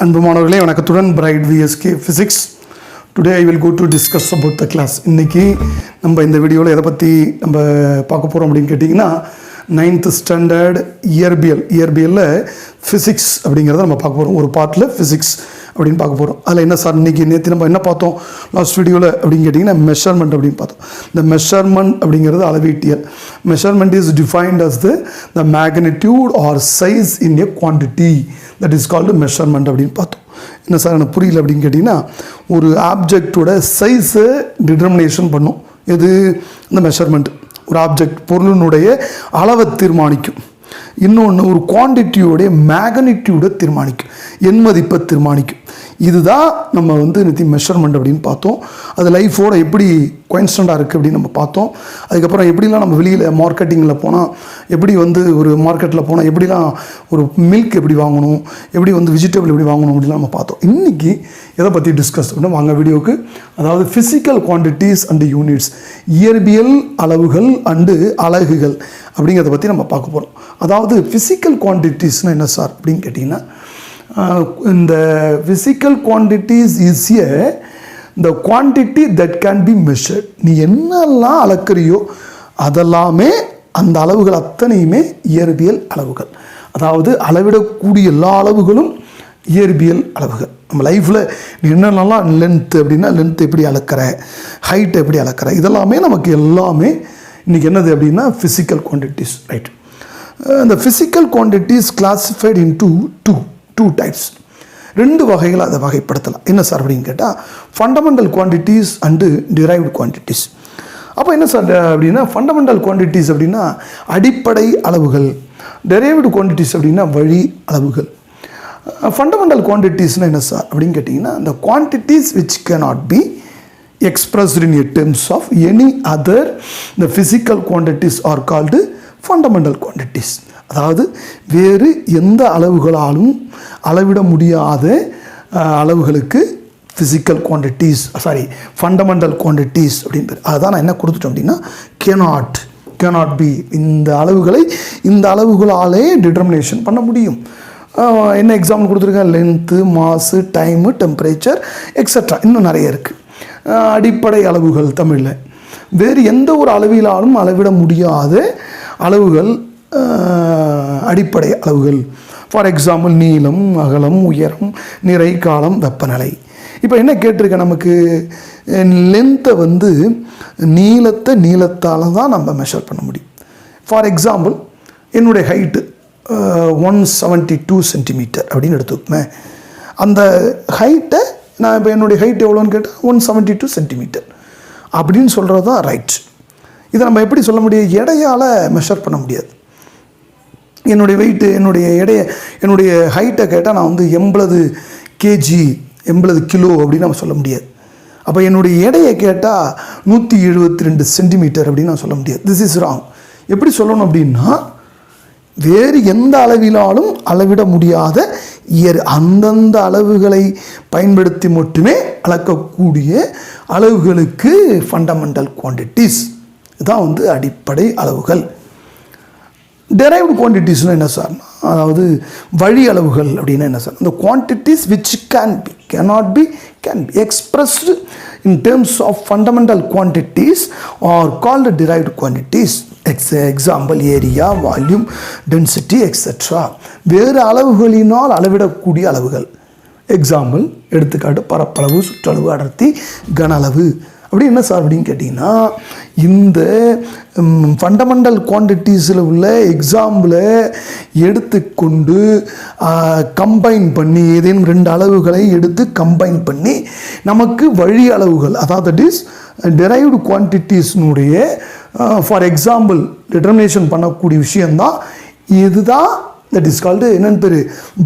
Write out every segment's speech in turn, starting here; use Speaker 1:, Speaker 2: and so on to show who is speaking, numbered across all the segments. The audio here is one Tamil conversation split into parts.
Speaker 1: அன்பு மாணவர்களே வணக்கத்துடன் bright VSK physics. Today I will go to discuss about the class. இன்றைக்கி நம்ம இந்த வீடியோவில் எதை பற்றி நம்ம பார்க்க போகிறோம் அப்படின்னு கேட்டிங்கன்னா 9th ஸ்டாண்டர்ட் இயற்பியலில் ஃபிசிக்ஸ் அப்படிங்கிறத நம்ம பார்க்க போகிறோம். ஒரு பார்ட்டில் ஃபிசிக்ஸ் அப்படின்னு பார்க்க போகிறோம். அதில் என்ன சார் நேற்று நம்ம என்ன பார்த்தோம் லாஸ்ட் வீடியோவில் அப்படின்னு கேட்டிங்கன்னா மெஷர்மெண்ட் அப்படின்னு பார்த்தோம். இந்த மெஷர்மெண்ட் அப்படிங்கிறது அளவீட்டியல். Measurement is defined as the magnitude or size in a quantity that is called measurement அப்படின்னு பார்த்தோம். என்ன சார் எனக்கு புரியல அப்படின்னு கேட்டிங்கன்னா, ஒரு ஆப்ஜெக்டோட சைஸை டிட்டர்மினேஷன் பண்ணும் எது இந்த மெஷர்மெண்ட். ஒரு ஆப்ஜெக்ட் பொருளினுடைய அளவை தீர்மானிக்கும். இன்னொன்று ஒரு குவான்டிட்டியோடைய மேக்னிடியூடை தீர்மானிக்கும், எண் மதிப்பை தீர்மானிக்கும். இதுதான் நம்ம மெஷர்மெண்ட் அப்படின்னு பார்த்தோம். அது லைஃபோட எப்படி கான்ஸ்டண்ட்டாக இருக்குது அப்படின்னு நம்ம பார்த்தோம். அதுக்கப்புறம் எப்படிலாம் நம்ம வெளியில் மார்க்கெட்டிங்கில் போனால் எப்படி ஒரு மார்க்கெட்டில் போனால் எப்படிலாம் ஒரு மில்க் எப்படி வாங்கணும், எப்படி வெஜிடபிள் எப்படி வாங்கணும் அப்படிலாம் நம்ம பார்த்தோம். இன்றைக்கி எதை பற்றி டிஸ்கஸ் பண்ணோம் வாங்க வீடியோவுக்கு. அதாவது ஃபிசிக்கல் குவான்டிட்டிஸ் அண்டு யூனிட்ஸ், இயற்பியல் அளவுகள் அண்டு அலகுகள் அப்படிங்கிறத பற்றி நம்ம பார்க்க போகிறோம். அதாவது ஃபிசிக்கல் குவான்டிட்டிஸ்னால் என்ன சார் அப்படின்னு கேட்டிங்கன்னா, இந்த physical quantities is the quantity that can be measured. நீ என்னெல்லாம் அளக்குறியோ அதெல்லாமே அந்த அளவுகள் அத்தனையுமே இயற்பியல் அளவுகள். அதாவது அளவிடக்கூடிய எல்லா அளவுகளும் இயற்பியல் அளவுகள். நம்ம லைஃப்பில் நீ என்னென்னலாம் லென்த்து அப்படின்னா லென்த் எப்படி அளக்கிற, ஹைட் எப்படி அளக்கிற, இதெல்லாமே நமக்கு எல்லாமே இன்றைக்கி என்னது அப்படின்னா ஃபிசிக்கல் குவான்டிட்டிஸ், ரைட். இந்த physical quantities classified into two types. ரெண்டு வகைகளை அதை வகைப்படுத்தலாம். என்ன சார் அப்படின்னு கேட்டால், fundamental quantities and derived quantities. அப்போ என்ன சார் அப்படின்னா, ஃபண்டமெண்டல் குவான்டிட்டிஸ் அப்படின்னா அடிப்படை அளவுகள், டிரைவ்டு குவான்டிட்டிஸ் அப்படின்னா வழி அளவுகள். ஃபண்டமெண்டல் குவான்டிட்டிஸ்னால் என்ன சார் அப்படின்னு கேட்டிங்கன்னா, the quantities which cannot be expressed in terms of any other the physical quantities are called fundamental quantities. அதாவது வேறு எந்த அளவுகளாலும் அளவிட முடியாத அளவுகளுக்கு ஃபிசிக்கல் குவான்டிட்டிஸ் ஃபண்டமெண்டல் குவான்டிட்டிஸ் அப்படின்னு பேர். அதுதான் நான் என்ன கொடுத்துட்டோம் அப்படின்னா கேனாட் பி. இந்த அளவுகளை இந்த அளவுகளாலே டிட்டர்மினேஷன் பண்ண முடியும். என்ன எக்ஸாம்பிள் கொடுத்துருக்கேன், லென்த்து, மாசு, டைமு, டெம்பரேச்சர் எக்ஸட்ரா, இன்னும் நிறைய இருக்குது. அடிப்படை அளவுகள் தமிழில் வேறு எந்த ஒரு அளவிலாலும் அளவிட முடியாத அளவுகள் அடிப்படை அளவுகள். ஃபார் எக்ஸாம்பிள் நீளம், அகலம், உயரம், நிறை, காலம், வெப்பநிலை. இப்போ என்ன கேட்டிருக்கேன், நமக்கு லென்த்தை நீளத்தால் தான் நம்ம மெஷர் பண்ண முடியும். ஃபார் எக்ஸாம்பிள் என்னுடைய ஹைட்டு 172 சென்டிமீட்டர் அப்படின்னு எடுத்துக்கோமே. அந்த ஹைட்டை நான் இப்போ என்னுடைய ஹைட் எவ்வளோன்னு கேட்டால் 172 சென்டிமீட்டர் அப்படின்னு சொல்கிறது தான் ரைட். இதை நம்ம எப்படி சொல்ல முடியும், எடையால் மெஷர் பண்ண முடியாது. என்னுடைய வெயிட்டு, என்னுடைய ஹைட்டை கேட்டால் நான் 80 கேஜி 80 கிலோ அப்படின்னு நம்ம சொல்ல முடியாது. அப்போ என்னுடைய எடையை கேட்டால் 172 சென்டிமீட்டர் அப்படின்னு நான் சொல்ல முடியாது. This is wrong. எப்படி சொல்லணும் அப்படின்னா, வேறு எந்த அளவிலாலும் அளவிட முடியாத அந்தந்த அளவுகளை பயன்படுத்தி மட்டுமே அளக்கக்கூடிய அளவுகளுக்கு ஃபண்டமெண்டல் குவான்டிட்டிஸ் இதுதான் அடிப்படை அளவுகள். டெரைவ்டு குவான்டிட்டிஸ்னால் என்ன சார், அதாவது வழி அளவுகள் அப்படின்னா என்ன சார், இந்த quantities which can be expressed in terms of fundamental quantities are called derived quantities. Example area, volume, density etcetera. வேறு அளவுகளினால் அளவிடக்கூடிய அளவுகள். எக்ஸாம்பிள் எடுத்துக்காட்டு பரப்பளவு, சுற்றளவு, அடர்த்தி, கன அளவு. அப்படி என்ன சார் அப்படின்னு கேட்டிங்கன்னா, இந்த ஃபண்டமெண்டல் குவான்டிட்டிஸில் உள்ள எக்ஸாம்பிளை எடுத்துக்கொண்டு கம்பைன் பண்ணி ஏதேனும் ரெண்டு அளவுகளை எடுத்து கம்பைன் பண்ணி நமக்கு வழி அளவுகள், அதாவது தட் இஸ் டெரைவ்டு குவான்டிட்டிஸ்னுடைய ஃபார் எக்ஸாம்பிள் டிட்டர்மினேஷன் பண்ணக்கூடிய விஷயந்தான் இதுதான். தட் இஸ் கால்டு என்னென்னு பேர்,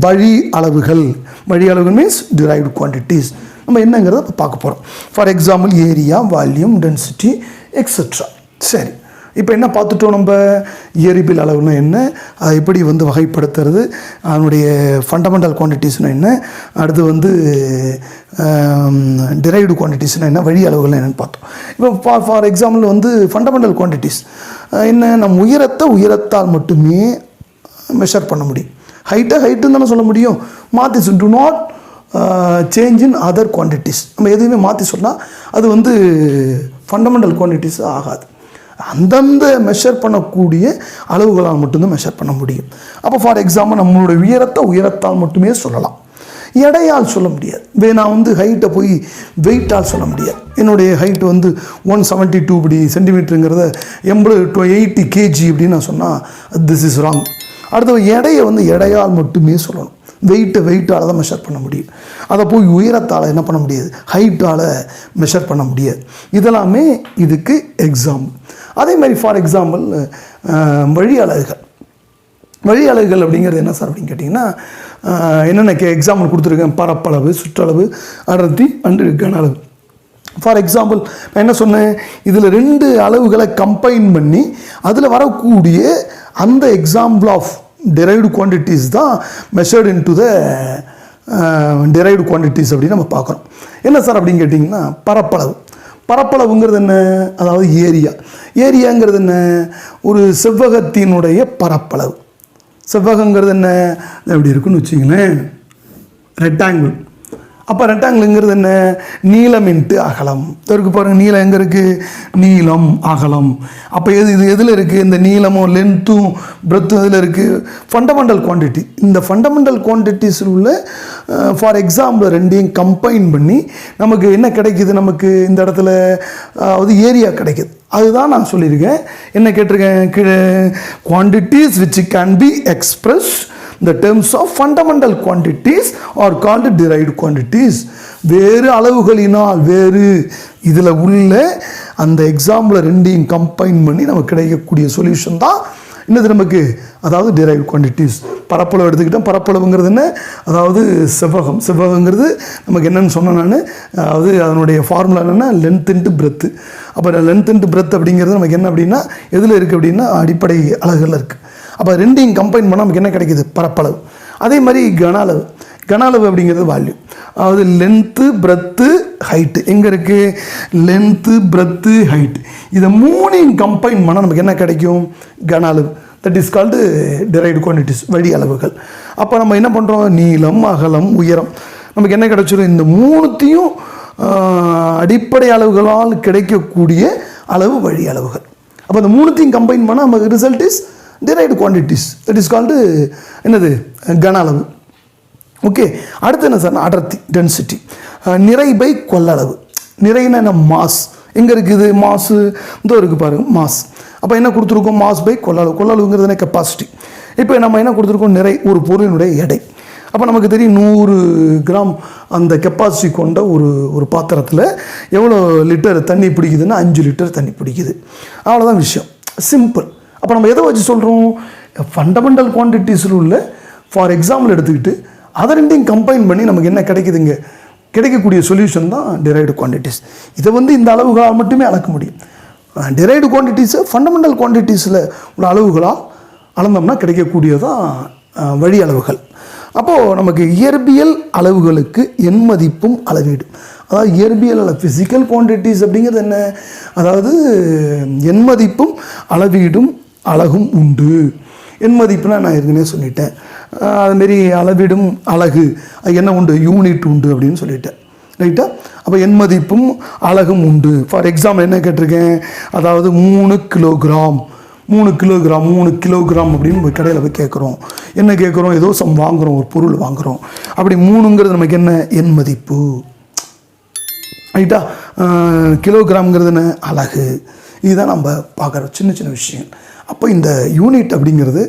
Speaker 1: வழி அளவுகள். வழி அளவுகள் மீன்ஸ் டிரைவ்டு குவான்டிட்டிஸ். நம்ம என்னங்கிறத பார்க்க போகிறோம். For example area, volume, density extra. சரி, இப்போ என்ன பார்த்துட்டோம், நம்ம இயற்பியல் அளவுனா என்ன, அதை எப்படி வகைப்படுத்துறது, அதனுடைய ஃபண்டமெண்டல் குவான்டிட்டிஸ்னால் என்ன, அடுத்து டிரைவ்டு குவான்டிட்டிஸ்னால் என்ன, வழி அளவுகள் என்னென்னு பார்த்தோம். இப்போ ஃபார் எக்ஸாம்பிள் ஃபண்டமெண்டல் குவான்டிட்டிஸ் என்ன, நம்ம உயரத்தால் மட்டுமே மெஷர் பண்ண முடியும். ஹைட்டுன்னு தானே சொல்ல முடியும். மாற்றி to not change in other quantities. நம்ம எதுவுமே மாற்றி சொன்னால் அது வந்து ஃபண்டமெண்டல் குவான்டிட்டிஸ் ஆகாது. அந்தந்த மெஷர் பண்ணக்கூடிய அளவுகளால் மட்டும்தான் மெஷர் பண்ண முடியும். அப்போ ஃபார் எக்ஸாம்பிள் நம்மளுடைய உயரத்தால் மட்டுமே சொல்லலாம், எடையால் சொல்ல முடியாது. நான் வந்து ஹைட்டை போய் வெயிட்டால் சொல்ல முடியாது. என்னுடைய ஹைட்டு வந்து 172 இப்படி சென்டிமீட்டருங்கிறத 80 kg அப்படின்னு நான் சொன்னால் திஸ் இஸ் ராங். அடுத்த எடையை வந்து எடையால் மட்டுமே சொல்லணும். வெயிட்டால் தான் மெஷர் பண்ண முடியும். அதை போய் உயரத்தால் என்ன பண்ண முடியாது, ஹைட்டால் மெஷர் பண்ண முடியாது. இதெல்லாமே இதுக்கு எக்ஸாம்பிள். அதே மாதிரி ஃபார் எக்ஸாம்பிள் வழி அலகுகள் அப்படிங்கிறது என்ன சார் அப்படின்னு கேட்டிங்கன்னா, என்னென்ன எக்ஸாம்பிள் கொடுத்துருக்கேன், பரப்பளவு, சுற்றளவு, அடர்த்தி அண்டு கன அளவு. ஃபார் எக்ஸாம்பிள் நான் என்ன சொன்னேன், இதில் 2 அளவுகளை கம்பைன் பண்ணி அதில் வரக்கூடிய அந்த எக்ஸாம்பிள் ஆஃப் derived quantities தான் measured into the derived quantities அப்படின்னு நம்ம பார்க்குறோம். என்ன சார் அப்படின்னு கேட்டிங்கன்னா, பரப்பளவுங்கிறது என்ன, அதாவது ஏரியாங்கிறது என்ன, ஒரு செவ்வகத்தினுடைய பரப்பளவு. செவ்வகங்கிறது என்ன, எப்படி இருக்குன்னு வச்சிங்களேன், ரெக்டாங்கிள். அப்போ ரெக்டாங்கிளுங்கிறது என்ன, நீளம் இன்ட்டு அகலம். இதற்கு பாருங்கள், நீளம் எங்கே இருக்குது, நீளம் அகலம். அப்போ இது எதில் இருக்குது, இந்த நீளமும் லென்த்தும் பிரெத்தும் எதில் இருக்குது, ஃபண்டமெண்டல் குவான்டிட்டி. இந்த ஃபண்டமெண்டல் குவான்டிட்டிஸில் உள்ள ஃபார் எக்ஸாம்பிள் 2ஐயும் கம்பைன் பண்ணி நமக்கு என்ன கிடைக்குது, நமக்கு இந்த இடத்துல அது ஏரியா கிடைக்குது. அதுதான் நான் சொல்லியிருக்கேன். என்ன கேட்டிருக்கேன், quantities which can B express the terms of fundamental quantities are called derived quantities. வேறு அளவுகளினால் வேறு இதில் உள்ள அந்த எக்ஸாம்பிள் 2ஐயும் கம்பைன் பண்ணி நமக்கு கிடைக்கக்கூடிய சொல்யூஷன் தான் என்னது நமக்கு, அதாவது derived quantities. பரப்பளவு எடுத்துக்கிட்டோம். பரப்பளவுங்கிறது என்ன, அதாவது செவ்வகங்கிறது நமக்கு என்னென்னு சொன்னேன் நான், அதாவது அதனுடைய ஃபார்முலா என்னென்னா லென்த் இன்ட்டு பிரெத்து. அப்போ லென்த் இன்ட்டு பிரெத் அப்படிங்கிறது நமக்கு என்ன அப்படின்னா எதில் இருக்குது அப்படின்னா அடிப்படை அலகுகளில் இருக்குது. அப்போ 2ஐயும் கம்பைன் பண்ணால் நமக்கு என்ன கிடைக்கிது, பரப்பளவு. அதே மாதிரி கன அளவு அப்படிங்கிறது வேல்யூ, அதாவது லென்த்து பிரெத்து ஹைட்டு. எங்கே இருக்குது, லென்த்து பிரெத்து ஹைட்டு. இதை 3ஐயும் கம்பைன் பண்ணால் நமக்கு என்ன கிடைக்கும், கன அளவு. That is called derived quantities, வழி அளவுகள். அப்போ நம்ம என்ன பண்ணுறோம், நீளம் அகலம் உயரம் நமக்கு என்ன கிடைச்சிடும், இந்த 3ஐயும் அடிப்படை அளவுகளால் கிடைக்கக்கூடிய அளவு வழி அளவுகள். அப்போ இந்த 3ஐயும் கம்பைன் பண்ணால் நமக்கு result is derived quantities. that is called என்னது, கன அளவு. ஓகே, அடுத்து என்ன சார், அடர்த்தி, டென்சிட்டி. நிறை பை கொள்ளளவு. நிறைனா என்ன, மாஸ். எங்கே இருக்குது மாசு, இதோ இருக்குது பாருங்கள் மாஸ். அப்போ என்ன கொடுத்துருக்கோம், மாஸ் பை கொள்ளளவு. கொள்ளளவுங்கிறது என்ன, கெப்பாசிட்டி. இப்போ நம்ம என்ன கொடுத்துருக்கோம், நிறை, ஒரு பொருளினுடைய எடை. அப்போ நமக்கு தெரியும் 100 கிராம் அந்த கெப்பாசிட்டி கொண்ட ஒரு பாத்திரத்தில் எவ்வளோ லிட்டர் தண்ணி பிடிக்குதுன்னா 5 லிட்டர் தண்ணி பிடிக்குது. அவ்வளோதான் விஷயம், சிம்பிள். அப்போ நம்ம எதை வச்சு சொல்கிறோம், ஃபண்டமெண்டல் குவான்டிட்டிஸில் உள்ள ஃபார் எக்ஸாம்பிள் எடுத்துக்கிட்டு அதை 2ஐயும் கம்பைன் பண்ணி நமக்கு என்ன கிடைக்குதுங்க, கிடைக்கக்கூடிய சொல்யூஷன் தான் derived quantities. இதை வந்து இந்த அளவுகளால் மட்டுமே அளக்க முடியும். derived quantities ஃபண்டமெண்டல் குவான்டிட்டிஸில் உள்ள அளவுகளால் அளந்தோம்னா கிடைக்கக்கூடியதான் வழி அளவுகள். அப்போது நமக்கு இயற்பியல் அளவுகளுக்கு எண் மதிப்பும் அளவீடு, அதாவது இயற்பியல் ஃபிசிக்கல் குவான்டிட்டிஸ் அப்படிங்கிறது என்ன, அதாவது எண் மதிப்பும் அளவீடும் அலகும் உண்டு. எண் மதிப்புனா நான் ஏற்கனவே சொல்லிட்டேன். அதுமாரி அளவீடும் அலகு அது என்ன உண்டு, யூனிட் உண்டு அப்படின்னு சொல்லிட்டேன். ரைட்டா, அப்போ எண் மதிப்பும் அலகும் உண்டு. ஃபார் எக்ஸாம்பிள் என்ன கேட்டிருக்கேன், அதாவது 3 கிலோகிராம் அப்படின்னு போய் கடையில் போய் கேட்குறோம். என்ன கேட்குறோம், ஏதோ வாங்குகிறோம், ஒரு பொருள் வாங்குகிறோம். அப்படி 3ங்கிறது நமக்கு என்ன, எண் மதிப்பு. ரைட்டா, கிலோகிராம்ங்கிறது என்ன, அலகு. இதுதான் நம்ம பார்க்குற சின்ன சின்ன விஷயம். அப்போ இந்த யூனிட் அப்படிங்கிறது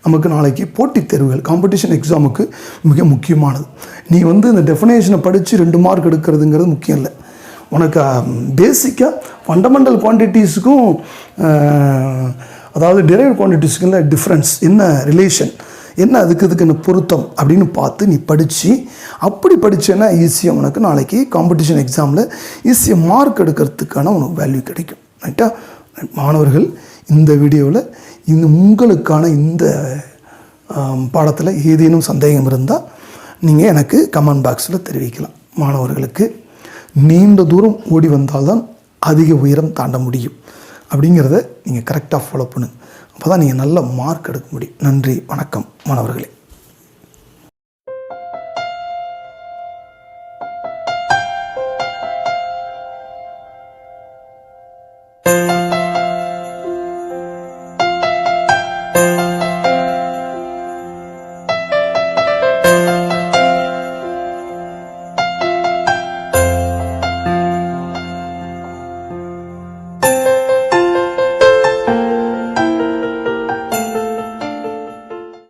Speaker 1: நமக்கு நாளைக்கு போட்டித் தேர்வுகள், காம்படிஷன் எக்ஸாமுக்கு மிக முக்கியமானது. நீ வந்து இந்த டெஃபினேஷனை படித்து 2 மார்க் எடுக்கிறதுங்கிறது முக்கியம் இல்லை. உனக்கு பேசிக்காக ஃபண்டமெண்டல் குவான்டிட்டிஸுக்கும் அதாவது derived குவான்டிட்டிஸுக்குள்ள டிஃப்ரென்ஸ் என்ன, ரிலேஷன் என்ன, அதுக்கு என்ன பொருத்தம் அப்படின்னு பார்த்து நீ படித்து அப்படி படித்தேன்னா ஈஸியாக உனக்கு நாளைக்கு காம்படிஷன் எக்ஸாமில் ஈஸியாக மார்க் எடுக்கிறதுக்கான உனக்கு வேல்யூ கிடைக்கும். ரைட்டா மாணவர்கள், இந்த வீடியோவில் உங்களுக்கான இந்த பாடத்தில் ஏதேனும் சந்தேகம் இருந்தால் நீங்கள் எனக்கு கமெண்ட் பாக்ஸில் தெரிவிக்கலாம். மாணவர்களுக்கு நீண்ட தூரம் ஓடி வந்தால்தான் அதிக உயரம் தாண்ட முடியும் அப்படிங்கிறத நீங்கள் கரெக்டாக ஃபாலோ பண்ணுங்கள். அப்போ தான் நீங்கள் நல்ல மார்க் எடுக்க முடியும். நன்றி, வணக்கம் மாணவர்களே.